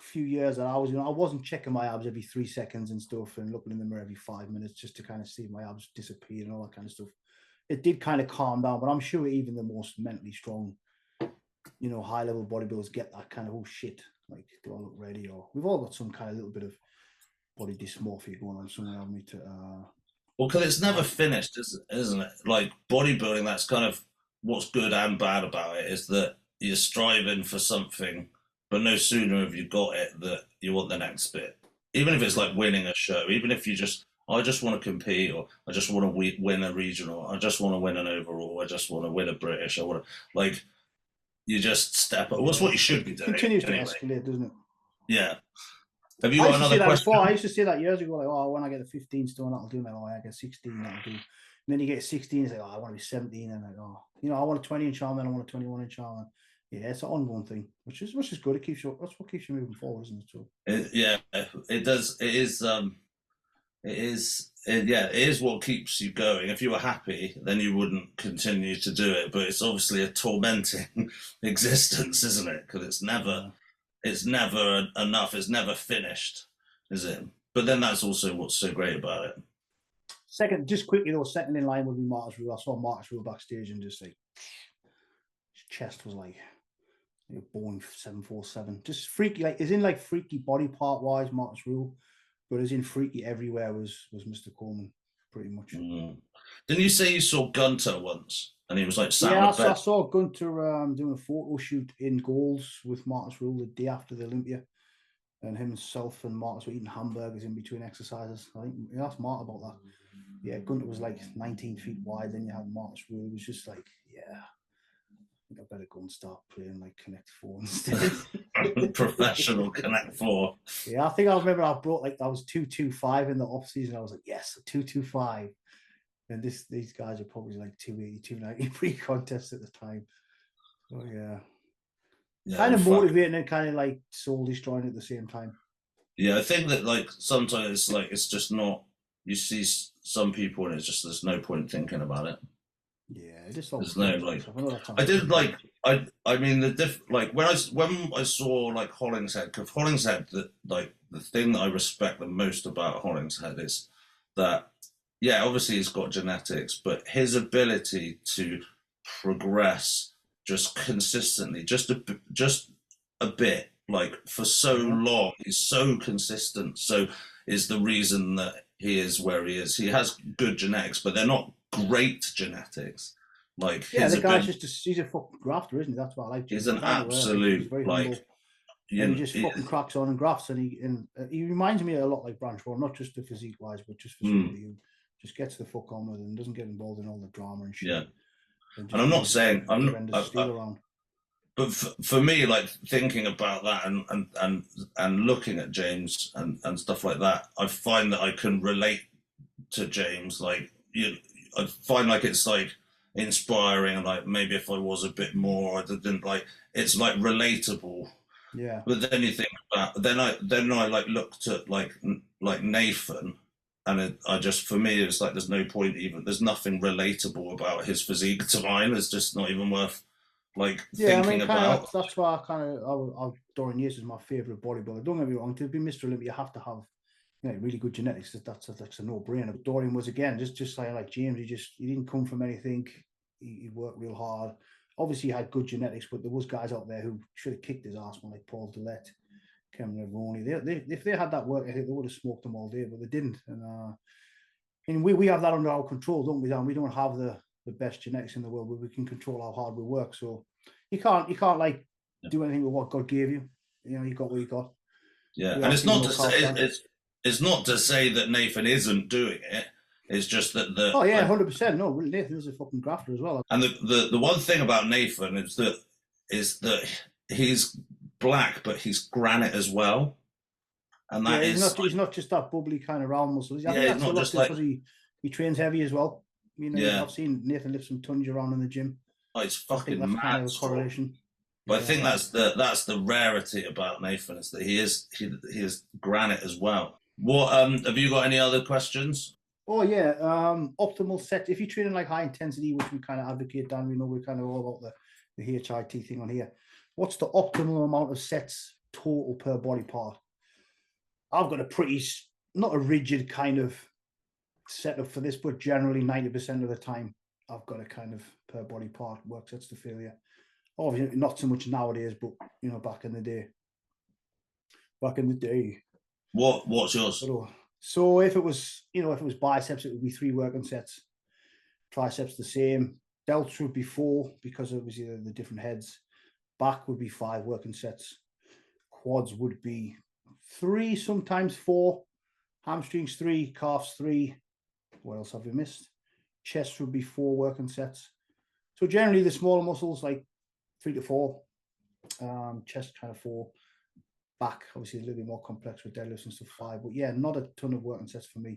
few years that I was, I wasn't checking my abs every 3 seconds and stuff and looking in the mirror every 5 minutes just to kind of see my abs disappear and all that kind of stuff. It did kind of calm down, but I'm sure even the most mentally strong, high level bodybuilders get that kind of, oh shit, like, do I look ready? Or we've all got some kind of little bit of body dysmorphia going on somewhere, haven't we? Well, because it's never finished, isn't it? Like bodybuilding, that's kind of what's good and bad about it, is that you're striving for something, but no sooner have you got it that you want the next bit. Even if it's like winning a show, even if I just want to compete, or I just want to win a regional, I just want to win an overall, I just want to win a British, I want to, like, you just step up. Well, that's what you should be doing. It continues to escalate, doesn't it? Yeah. Have you got another question? I used to say that years ago, like, oh, when I get the 15 stone, that'll do. Like, oh, I get 16, that'll do. And then you get 16, it's like, oh, I want to be 17, and like, oh, I want a 20-inch arm, then I want a 21-inch arm. Yeah, it's an ongoing thing, which is good. That's what keeps you moving forward, isn't it? So it does. It is what keeps you going. If you were happy, then you wouldn't continue to do it. But it's obviously a tormenting existence, isn't it? Because it's never enough. It's never finished, is it? But then that's also what's so great about it. Second in line would be Marcus Rule. I saw Marcus Rule backstage and just like his chest was like Boeing 747, just freaky. Like is in like freaky body part wise, Marcus Rule. But as in freaky everywhere was Mr. Coleman, pretty much. Didn't you say you saw Gunter once? And he was like, I saw Gunter doing a photo shoot in Goals with Marcus Rule the day after the Olympia. And himself and Marcus were eating hamburgers in between exercises. I think you asked Mark about that. Yeah, Gunter was like 19 feet wide. Then you had Marcus Rule. It was just like, yeah, I think I better go and start playing like Connect 4 instead. Professional Connect 4. Yeah, I think I remember I brought like, I was 225 in the off season. I was like, yes, 225. And these guys are probably like 280, 290 pre-contest at the time. So yeah. Kind of motivating and kind of like soul destroying at the same time. Yeah, I think that like sometimes it's like it's just not. You see some people and it's just there's no point thinking about it. Yeah, it just there's no like. I did like I mean like when I saw like Hollingshead, because Hollingshead, like the thing that I respect the most about Hollingshead is that obviously he's got genetics, but his ability to progress just consistently, just a bit, like for so long, he's so consistent. So is the reason that he is where he is. He has good genetics, but they're not great genetics. Like the guy's he's a fucking grafter, isn't he? That's what I like. He's an absolute like. And he just fucking cracks on and grafts, and he reminds me a lot like Branch Warren, not just the physique wise, but just for somebody who just gets the fuck on with it and doesn't get involved in all the drama and shit. Yeah. And I'm not saying but for me, like thinking about that and looking at James and stuff like that, I find that I can relate to James. Like I find like it's like inspiring, and like maybe if I was a bit more, I didn't like it's like relatable. Yeah. But then you think about then I like looked at like Nathan. And I just, for me, it's like there's no point even. There's nothing relatable about his physique to mine. It's just not even worth like thinking about. That's why Dorian Yates is my favorite bodybuilder. Don't get me wrong. To be Mr. Olympia, you have to have yeah, really good genetics. That's a no-brainer. Dorian was, again, just like James. He didn't come from anything. He worked real hard. Obviously, he had good genetics, but there was guys out there who should have kicked his ass, like Paul Dillette, Cameron Roney. If they had that work ethic, they would have smoked them all day, but they didn't. And we have that under our control, don't we, Dan? We don't have the best genetics in the world, but we can control how hard we work. So you can't like do anything with what God gave you. You know, you got what you got. Yeah, and it's not to say it's not to say that Nathan isn't doing it. It's just that 100%. No, Nathan is a fucking grafter as well. And the one thing about Nathan is that he's black, but he's granite as well. And that he's not just that bubbly kind of round muscle. I think that's not just like, because he trains heavy as well. You know, I've seen Nathan lift some tons around in the gym. Oh, it's fucking mad. Kind of a correlation. But I think that's the rarity about Nathan, is that he is granite as well. What have you got any other questions? Oh yeah, optimal set. If you're training like high intensity, which we kind of advocate, Dan, we know we're kind of all about the HIT thing on here. What's the optimal amount of sets total per body part? I've got a pretty, not a rigid kind of setup for this, but generally 90% of the time, I've got a kind of per body part work sets to failure. Obviously, not so much nowadays, but you know, back in the day. What's yours? So if it was biceps, it would be 3 working sets. Triceps the same. Delts would be 4 because it was either the different heads. Back would be 5 working sets. Quads would be 3, sometimes 4. Hamstrings 3, calves 3. What else have we missed? Chest would be 4 working sets. So generally the smaller muscles like 3 to 4. Chest kind of 4. Back obviously a little bit more complex with deadlifts and stuff 5. But yeah, not a ton of working sets for me.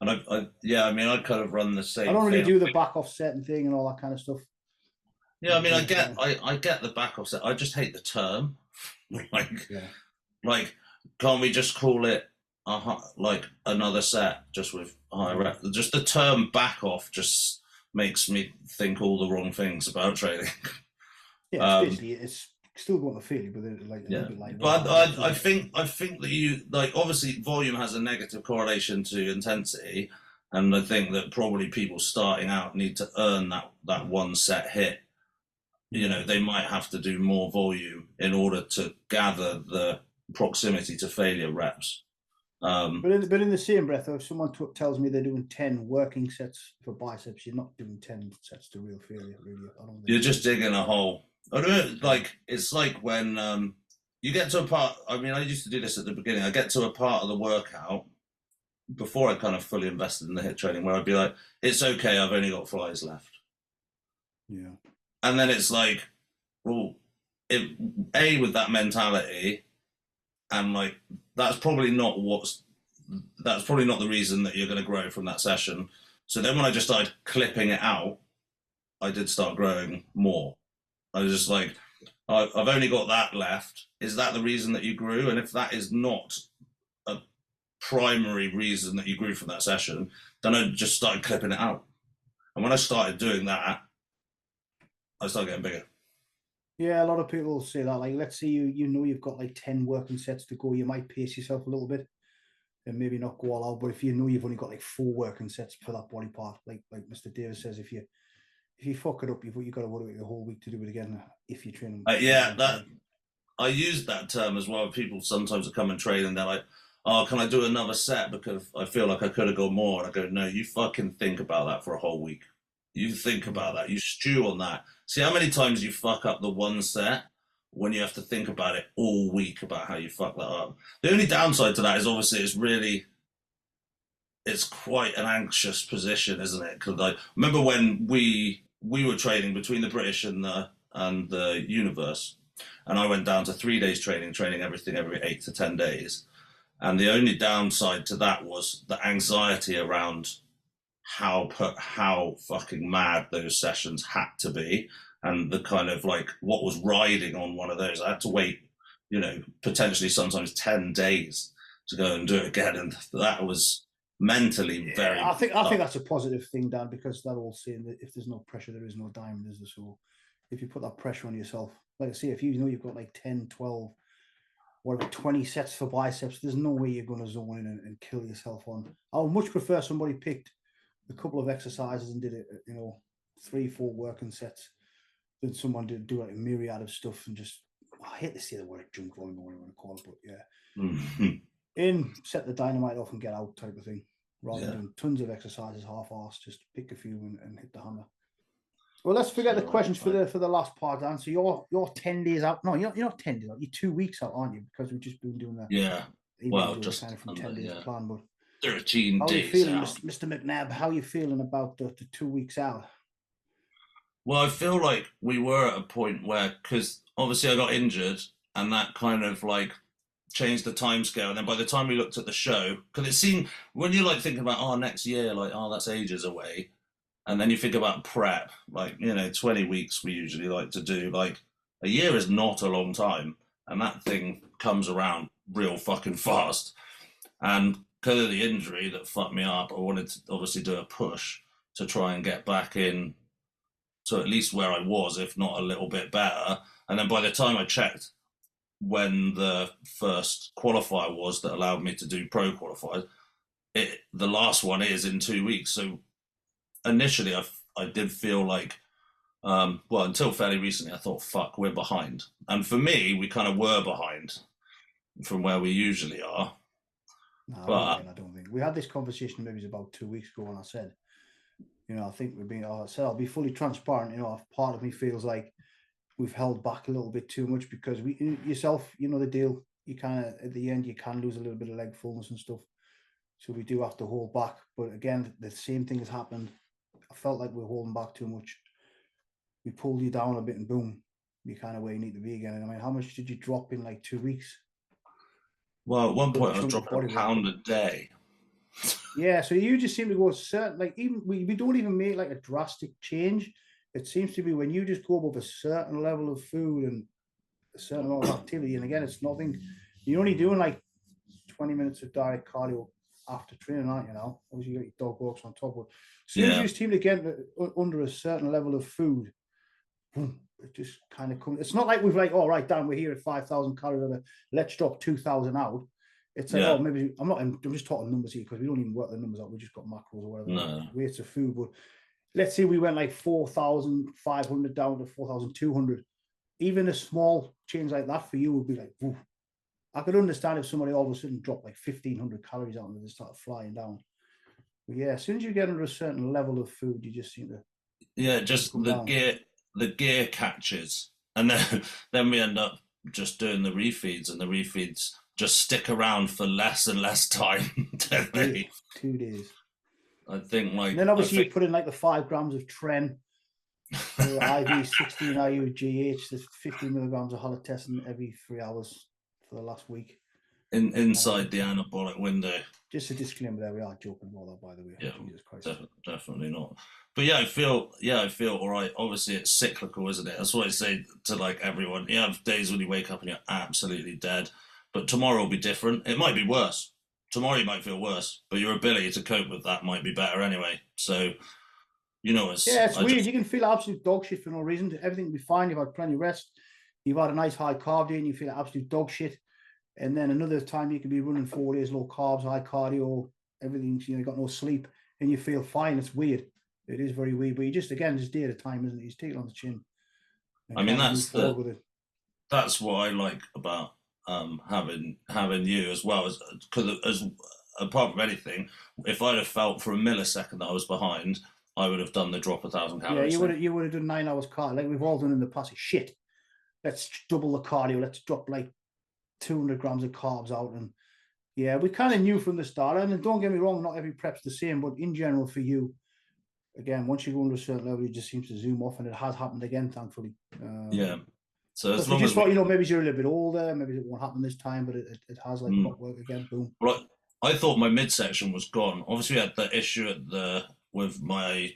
And I kind of run the same. I don't really do the back offset and thing and all that kind of stuff. Yeah, I mean, I get the back offset. I just hate the term. Like, can't we just call it like another set just with high rep? Just the term back off just makes me think all the wrong things about training. Yeah, basically it's still going to failure, but like a little bit like. But I think that you, like, obviously volume has a negative correlation to intensity, and I think that probably people starting out need to earn that one set hit. You know, they might have to do more volume in order to gather the proximity to failure reps. But in the same breath, though, if someone tells me they're doing 10 working sets for biceps, you're not doing 10 sets to real failure, really. I don't think you're just digging a hole. I don't know, like, it's like when you get to a part. I mean, I used to do this at the beginning. I get to a part of the workout before I kind of fully invested in the HIIT training where I'd be like, it's okay, I've only got flies left. Yeah. And then it's like, well, with that mentality, and like, that's probably not the reason that you're going to grow from that session. So then when I just started clipping it out, I did start growing more. I was just like, I've only got that left. Is that the reason that you grew? And if that is not a primary reason that you grew from that session, then I just started clipping it out. And when I started doing that, I started getting bigger. Yeah, a lot of people say that. Like, let's say you know you've got like 10 working sets to go, you might pace yourself a little bit and maybe not go all out. But if you know you've only got like 4 working sets per that body part, like Mr. Davis says, if you fuck it up, you've got to wait the whole week to do it again if you train. I use that term as well. People sometimes come and train and they're like, oh, can I do another set because I feel like I could have gone more? And I go, no, you fucking think about that for a whole week. You think about that. You stew on that. See how many times you fuck up the one set when you have to think about it all week about how you fuck that up. The only downside to that is obviously it's quite an anxious position, isn't it? Because I remember when we were training between the British and the Universe, and I went down to 3 days training everything every 8 to 10 days. And the only downside to that was the anxiety around how fucking mad those sessions had to be, and the kind of like what was riding on one of those. I had to wait, potentially sometimes 10 days to go and do it again, and that was mentally very. I think that's a positive thing, Dan, because that old saying that if there's no pressure, there is no diamond, is there? So if you put that pressure on yourself, like I say, if you know you've got like 10, 12 whatever 20 sets for biceps. There's no way you're going to zone in and kill yourself on. I would much prefer somebody picked a couple of exercises and did it, 3-4 working sets than someone did do like a myriad of stuff and just, I hate to say the word junk volume or whatever you want to call it, but yeah. In, set the dynamite off and get out type of thing, rather than doing tons of exercises half-assed. Just pick a few and hit the hammer. Well, let's forget the questions for the last part, Dan. So you're 10 days out. No, you're not 10 days out. You're 2 weeks out, aren't you? Because we've just been doing that. Well, just kind of from 10 days plan. But 13 how days. How are you feeling, out. Mr. McNab? How are you feeling about the 2 weeks out? Well, I feel like we were at a point where, because obviously I got injured, and that kind of like changed the time scale. And then by the time we looked at the show, because it seemed, when you like thinking about next year, like, that's ages away. And then you think about prep, like, 20 weeks we usually like to do. Like, a year is not a long time. And that thing comes around real fucking fast. And because of the injury that fucked me up, I wanted to obviously do a push to try and get back in to at least where I was, if not a little bit better. And then by the time I checked when the first qualifier was that allowed me to do pro qualifiers, the last one is in 2 weeks. So initially I did feel like, until fairly recently, I thought, fuck, we're behind. And for me, we kind of were behind from where we usually are. No, I don't think. We had this conversation maybe about 2 weeks ago, and I said, I think I'll be fully transparent. Part of me feels like we've held back a little bit too much because the deal. You kind of, at the end, you can lose a little bit of leg fullness and stuff. So we do have to hold back. But again, the same thing has happened. I felt like we're holding back too much. We pulled you down a bit and boom, you're kind of where you need to be again. And I mean, how much did you drop in like 2 weeks? Well, at one point I was dropping a pound a day. Yeah, so you just seem to go certain, like, even we don't even make like a drastic change. It seems to be when you just go above a certain level of food and a certain amount of activity, and again, it's nothing. You're only doing like 20 minutes of direct cardio after training, aren't you now? Obviously, you got your dog walks on top of it. As soon as you seem to get under a certain level of food, boom, it just kind of comes. It's not like we've like, all right, Dan, we're here at 5,000 calories. Let's drop 2,000 out. It's like, maybe I'm just talking numbers here because we don't even work the numbers out. We just got macros or whatever, weights of food. But let's say we went like 4,500 down to 4,200. Even a small change like that for you would be like, woof. I could understand if somebody all of a sudden dropped like 1,500 calories out and they started flying down. But yeah, as soon as you get under a certain level of food, you just seem to. Yeah, just the gear catches. And then we end up just doing the refeeds, and the refeeds just stick around for less and less time, don't they? 2 days. I think like. And then obviously you put in like the 5 grams of Tren, IV 16 IUGH, there's 50 milligrams of halotestin every 3 hours for the last week. Inside the anabolic window. Just a disclaimer there, we are joking about that, by the way. Yeah, Jesus Christ. Definitely not. But I feel all right. Obviously, it's cyclical, isn't it? That's what I say to like everyone. You have days when you wake up and you're absolutely dead, but tomorrow will be different. It might be worse. Tomorrow you might feel worse, but your ability to cope with that might be better anyway. So, it's weird. You can feel absolute dog shit for no reason. Everything will be fine. You've had plenty of rest. You've had a nice high carb day and you feel absolute dog shit. And then another time you could be running 4 days, low carbs, high cardio, everything, you got no sleep and you feel fine. It's weird. It is very weird, but you just day at a time, isn't it? You just take it on the chin. I mean, that's what I like about having you as well, as apart from anything, if I'd have felt for a millisecond that I was behind, I would have done the drop 1,000 calories. Yeah, you would have done 9 hours cardio, like we've all done in the past. Shit, let's double the cardio. Let's drop like 200 grams of carbs out. And yeah, we kind of knew from the start. And don't get me wrong, not every prep's the same, but in general for you, again, once you go into a certain level, it just seems to zoom off, and it has happened again, thankfully. So as long as thought, maybe you're a little bit older, maybe it won't happen this time, but it has like not work again. Boom. Well, I thought my midsection was gone. Obviously, we had the issue with my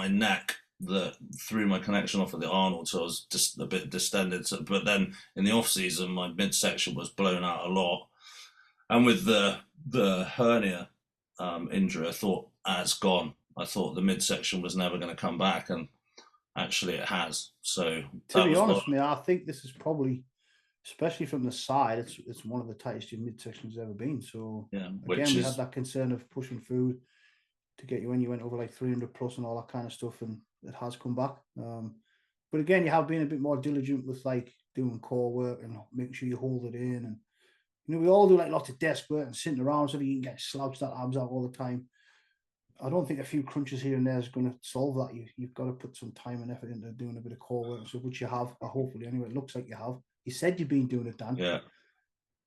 neck that threw my connection off of the Arnold, so I was just a bit distended. So, but then in the off season, my midsection was blown out a lot, and with the hernia injury, I thought it's gone. I thought the midsection was never going to come back, and actually it has. So to be honest with me, I think this is probably especially from the side, it's one of the tightest your midsection's ever been. So Yeah, again, we had that concern of pushing food to get you when you went over like 300 plus and all that kind of stuff, and it has come back. But again, you have been a bit more diligent with like doing core work and making sure you hold it in, and we all do like lots of desk work and sitting around so that you can get slouched that abs out all the time. I don't think a few crunches here and there is going to solve that. You've got to put some time and effort into doing a bit of core work and stuff, which you have, hopefully anyway. It looks like you have. You said you've been doing it, Dan. Yeah,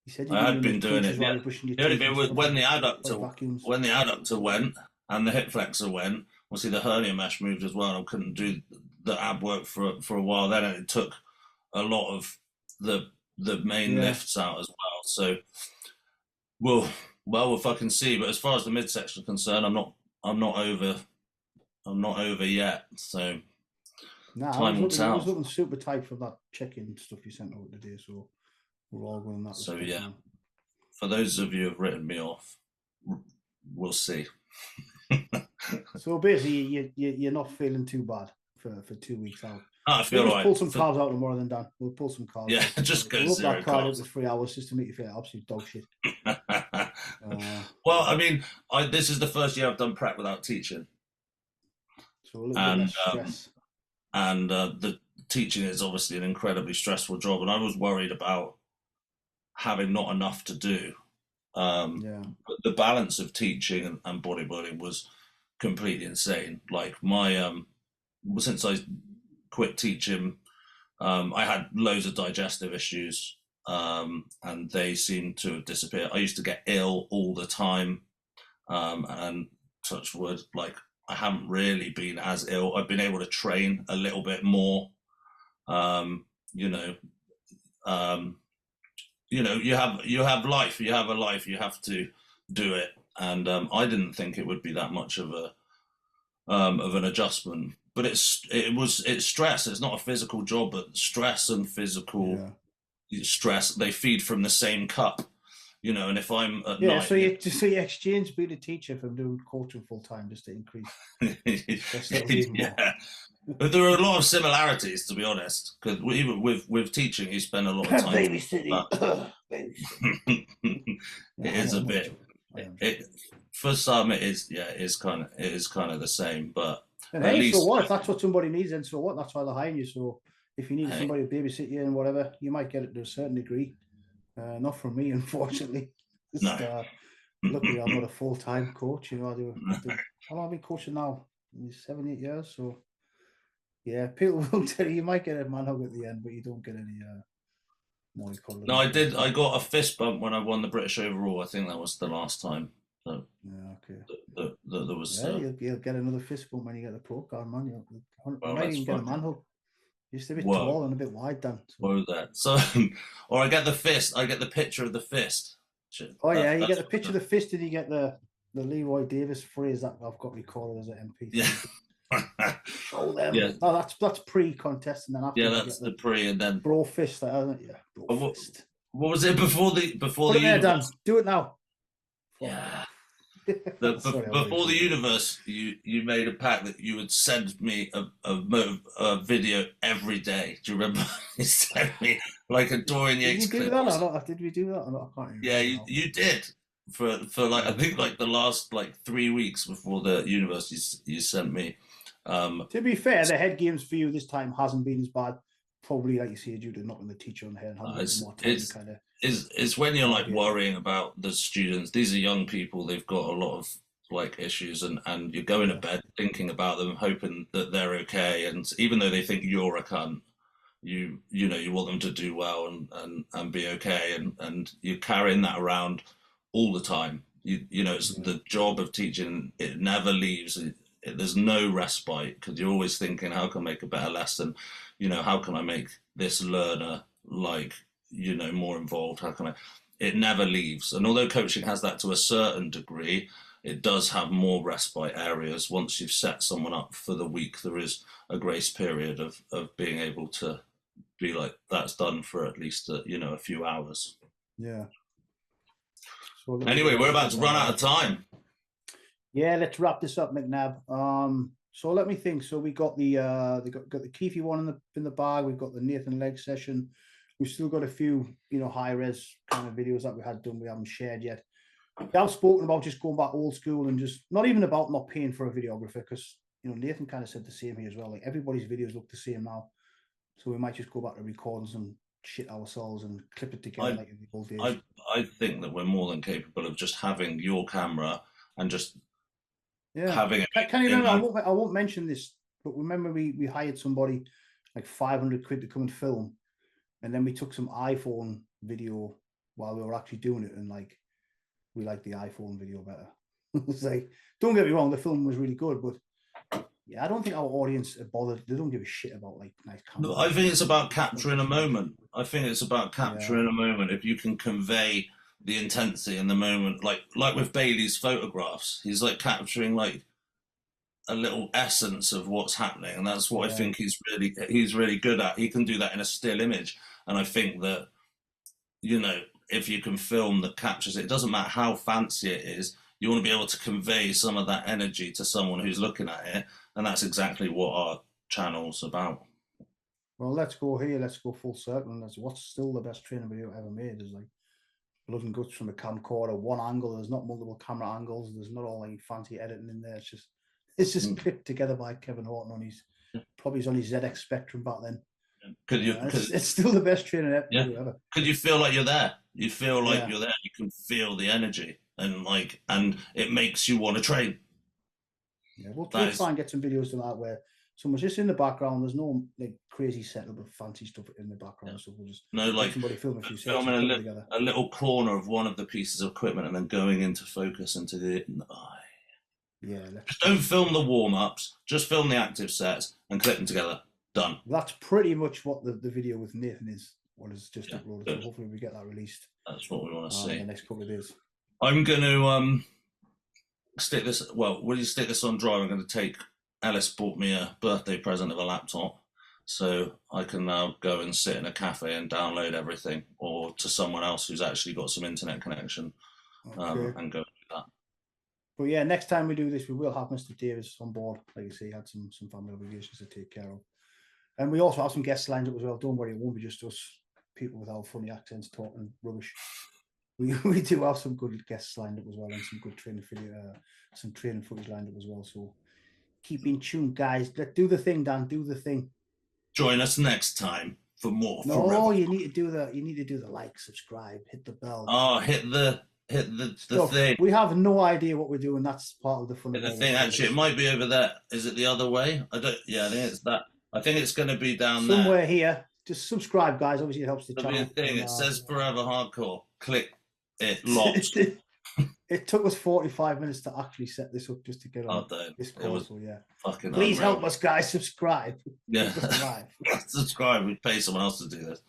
You said I had been doing it. while you're brushing your The only teeth. bit was when the vacuums. adductor went and the hip flexor went. Obviously, the hernia mesh moved as well. I couldn't do the ab work for a while. Then it took a lot of the main lifts out as well. So we'll fucking see. But as far as the midsection is concerned, I'm not over yet. So time will tell. I was looking super tight for that check-in stuff you sent over today. So we're all going that. So yeah, for those of you who have written me off, we'll see. So basically, you're not feeling too bad for 2 weeks out. I feel right. Pull some carbs out tomorrow, then Dan. We'll pull some carbs. Yeah, just go zero carbs. For 3 hours just to make you feel absolute dog shit. Well, I mean, this is the first year I've done prep without teaching. So a little bit less stress. And the teaching is obviously an incredibly stressful job, and I was worried about having not enough to do. But the balance of teaching and bodybuilding was completely insane. Like since I quit teaching, I had loads of digestive issues, and they seem to have disappeared. I used to get ill all the time, and touch wood, like I haven't really been as ill. I've been able to train a little bit more. You have life. You have a life. You have to do it. And I didn't think it would be that much of an adjustment. But it's stress. It's not a physical job, but stress and physical stress, they feed from the same cup. And if I'm at night, so you exchange being a teacher from doing coaching full time just to increase. But there are a lot of similarities, to be honest, because even with teaching, you spend a lot of time. Babysitting. It is a bit. For some, it is kind of the same, but and hey, so what if that's what somebody needs? And so what? That's why they're hiring you. So if you need somebody to babysit you and whatever, you might get it to a certain degree. Not from me, unfortunately. Luckily, I'm not a full-time coach. I do. How long have I been coaching now? 7-8 years. So, yeah, people will tell you might get a man hug at the end, but you don't get any. No, I did. I got a fist bump when I won the British overall. I think that was the last time. So, okay. There was. You'll get another fist bump when you get the pro card, man. You might even get a man hug. Just a bit tall and a bit wide, Dan. Whoa, that. So, or I get the fist. I get the picture of the fist. You get the picture of the fist, and you get the Leroy Davis phrase that I've got recorded as an MP. Yeah. Show them. Yeah. Oh, that's pre-contest, and then after. Yeah, that's the pre, and then bro fist, isn't it? Yeah. Bro fist. What was it before the Put it there, Dan. Do it now. Yeah. Before the universe, you made a pact that you would send me a video every day. Do you remember? You sent me like a Dorian Yates clip. Did we do that or not? I can't remember. Yeah, you did for like I think like the last like 3 weeks before the universe. You sent me. To be fair, the head games for you this time hasn't been as bad. Probably, like you say, due to knocking the teacher on the head and having more time to kind of. It's when you're like worrying about the students. These are young people. They've got a lot of like issues, and you're going to bed thinking about them, hoping that they're okay. And even though they think you're a cunt, you want them to do well and be okay, and you're carrying that around all the time. It's the job of teaching. It never leaves. There's no respite because you're always thinking, how can I make a better lesson? How can I make this learner more involved? How can I? It never leaves. And although coaching has that to a certain degree, it does have more respite areas. Once you've set someone up for the week, there is a grace period of being able to be like, that's done for at least a few hours. Yeah. So anyway, we're about to run out of time. Yeah, let's wrap this up, McNab. So let me think. So we got the got the Keefe one in the bag. We've got the Nathan leg session. We've still got a few, you know, high res kind of videos that we had done we haven't shared yet. I've spoken about just going back old school and just not even about not paying for a videographer, because you know Nathan kind of said the same here as well. Like everybody's videos look the same now, so we might just go back to recording some shit ourselves and clip it together like in the old days. I think that we're more than capable of just having your camera and just having it. Can you remember? I won't mention this, but remember we hired somebody like 500 quid to come and film, and then we took some iPhone video while we were actually doing it, and like we like the iPhone video better. It's like, don't get me wrong, the film was really good, but yeah, I don't think our audience are bothered. They don't give a shit about like nice cameras. No, I think it's about capturing a moment. I think it's about capturing a moment. If you can convey the intensity in the moment, like with Bailey's photographs, he's like capturing like a little essence of what's happening, and that's what I think he's really good at. He can do that in a still image, and I think that, you know, if you can film that captures it, it doesn't matter how fancy it is, you want to be able to convey some of that energy to someone who's looking at it, and that's exactly what our channel's about. Well, let's go here, let's go full circle, and that's what's still the best training video ever made. Is like blood and guts from a camcorder, one angle. There's not multiple camera angles, there's not all like fancy editing in there. It's just clipped together by Kevin Horton on his probably on his ZX Spectrum back then. It's still the best training ever. Could you feel like you're there? You feel like you're there. You can feel the energy, and it makes you want to train. Yeah, we'll try and get some videos to that where someone's just in the background. There's no like crazy setup of fancy stuff in the background. So we'll just somebody film a few filming a little corner of one of the pieces of equipment and then going into focus into the eye. Yeah. Just don't film the warm-ups. Just film the active sets and clip them together. Done. That's pretty much what the video with Nathan is. What is just uploaded. So hopefully we get that released. That's what we want to see in the next couple of days. I'm going to stick this. Well, will you stick this on drive? I'm going to take. Alice bought me a birthday present of a laptop, so I can now go and sit in a cafe and download everything, or to someone else who's actually got some internet connection, and go do that. But yeah, next time we do this, we will have Mr. Davis on board. Like you say, he had some family obligations to take care of. And we also have some guests lined up as well. Don't worry, it won't be just us people with our funny accents talking rubbish. We do have some good guests lined up as well, and some good training footage lined up as well. So keep in tune, guys. Let's do the thing, Dan. Do the thing. Join us next time for more. No, you need to do the like, subscribe, hit the bell. Oh, hit the thing. We have no idea what we're doing. That's part of the fun. The thing, actually, it might be over there. Is it the other way? I don't. Yeah, I think it's that. I think it's going to be down there. Somewhere here. Just subscribe, guys. Obviously, it helps the channel. There'll be a thing. It says Forever Hardcore. Click it. Locked. It took us 45 minutes to actually set this up just to get on this call. So yeah, please help us, guys. Subscribe. Yeah, subscribe. We pay someone else to do this.